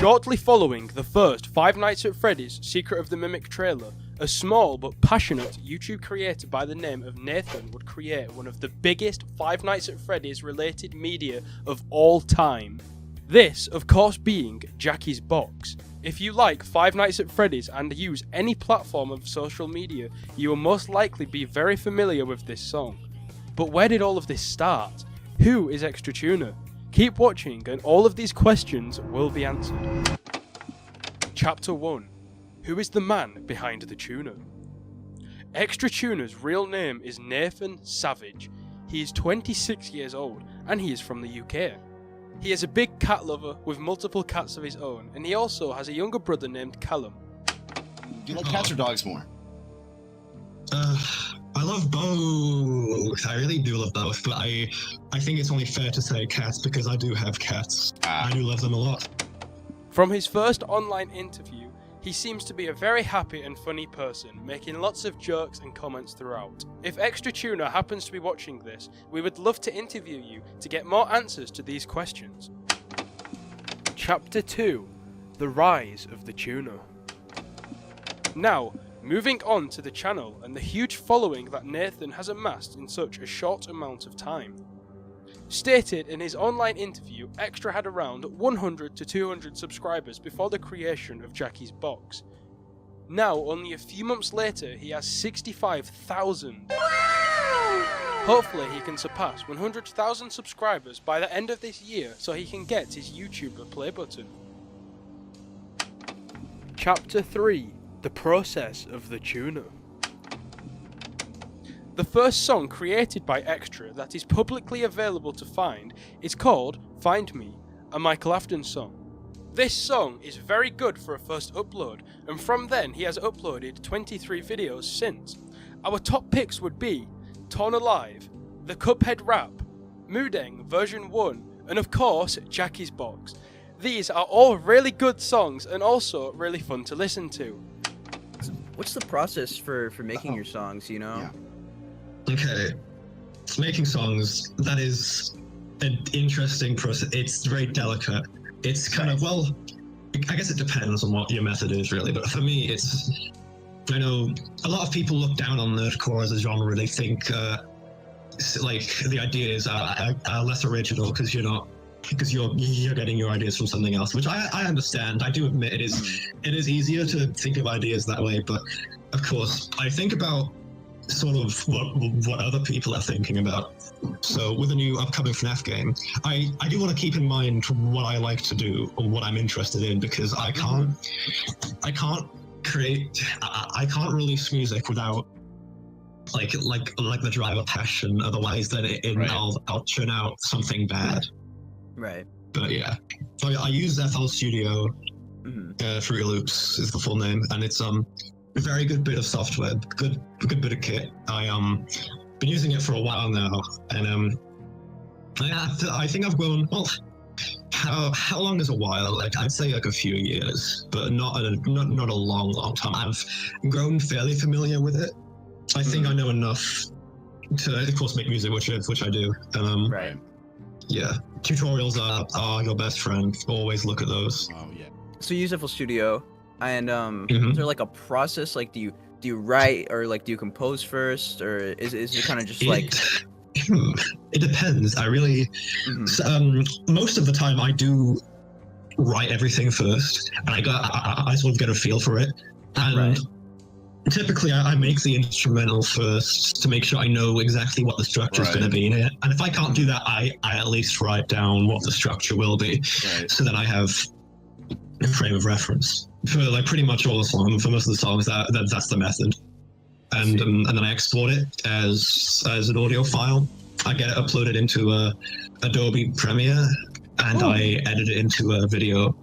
Shortly following the first Five Nights at Freddy's Secret of the Mimic trailer, a small but passionate YouTube creator by the name of Nathan would create one of the biggest Five Nights at Freddy's related media of all time. This, of course, being Jackie's Box. If you like Five Nights at Freddy's and use any platform of social media, you will most likely be very familiar with this song. But where did all of this start? Who is XTRATUNA? Keep watching and all of these questions will be answered. Chapter 1. Who is the man behind the tuna? XTRATUNA's real name is Nathan Savage. He is 26 years old and he is from the UK. He is a big cat lover with multiple cats of his own, and he also has a younger brother named Callum. Do you like cats or dogs more? I love both. I really do love both, but I think it's only fair to say cats because I do have cats. I do love them a lot. From his first online interview, he seems to be a very happy and funny person, making lots of jokes and comments throughout. If XTRATUNA happens to be watching this, we would love to interview you to get more answers to these questions. Chapter 2. The Rise of the Tuna. Now, moving on to the channel and the huge following that Nathan has amassed in such a short amount of time. Stated in his online interview, Extra had around 100 to 200 subscribers before the creation of Jackie's Box. Now, only a few months later, he has 65,000. Hopefully he can surpass 100,000 subscribers by the end of this year so he can get his YouTuber play button. Chapter 3. The Process of the Tuna. The first song created by Extra that is publicly available to find is called Find Me, a Michael Afton song. This song is very good for a first upload, and from then he has uploaded 23 videos since. Our top picks would be Torn Alive, The Cuphead Rap, Moodeng version 1, and of course Jackie's Box. These are all really good songs and also really fun to listen to. What's the process for making your songs, you know? Yeah. Okay, making songs, that is an interesting process. It's very delicate. It's kind of, well, I guess it depends on what your method is really, but for me it's, I know a lot of people look down on nerdcore as a genre. They think like the ideas are less original because you're getting your ideas from something else, which I understand. I do admit it is easier to think of ideas that way, but of course I think about sort of what other people are thinking about. So with the new upcoming FNAF game, I do want to keep in mind what I like to do or what I'm interested in, because I can't release music without like the drive of passion. Otherwise then I'll churn out something bad. Right. But yeah, so I use FL Studio. Fruity Loops is the full name, and it's a very good bit of software, good bit of kit. Been using it for a while now, and I think I've grown. Well, how long is a while? Like I'd say like a few years, but not a long time. I've grown fairly familiar with it. I think I know enough to, of course, make music, which I do. Right. Yeah, tutorials are your best friend. Always look at those. Oh yeah. So you use FL Studio, and is there like a process? Like, do you write, or like do you compose first, or is it kind of just like? It depends. I really, most of the time I do write everything first, and I sort of get a feel for it, and typically I make the instrumental first to make sure I know exactly what the structure is going to be in it, and if I can't do that, I at least write down what the structure will be, so that I have a frame of reference for like pretty much all the songs. For most of the songs, that's the method, and then I export it as an audio file. I get it uploaded into Adobe Premiere, and I edit it into a video.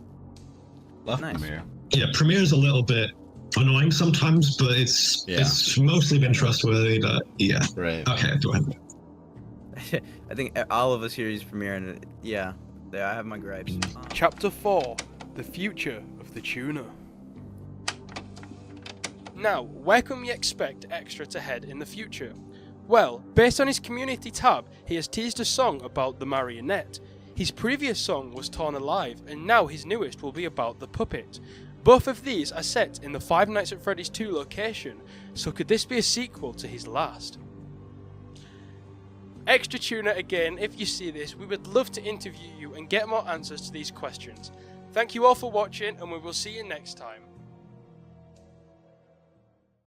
Love Nice. Premiere. Yeah, Premiere is a little bit annoying sometimes, but it's mostly been trustworthy. But yeah, Right. Okay, go ahead. I think all of us here use Premiere, and yeah, I have my gripes. Chapter 4. The Future of the Tuna. Now, where can we expect Extra to head in the future? Well, based on his community tab, he has teased a song about the marionette. His previous song was Torn Alive, and now his newest will be about the puppet. Both of these are set in the Five Nights at Freddy's 2 location, so could this be a sequel to his last? XTRATUNA again, if you see this, we would love to interview you and get more answers to these questions. Thank you all for watching, and we will see you next time.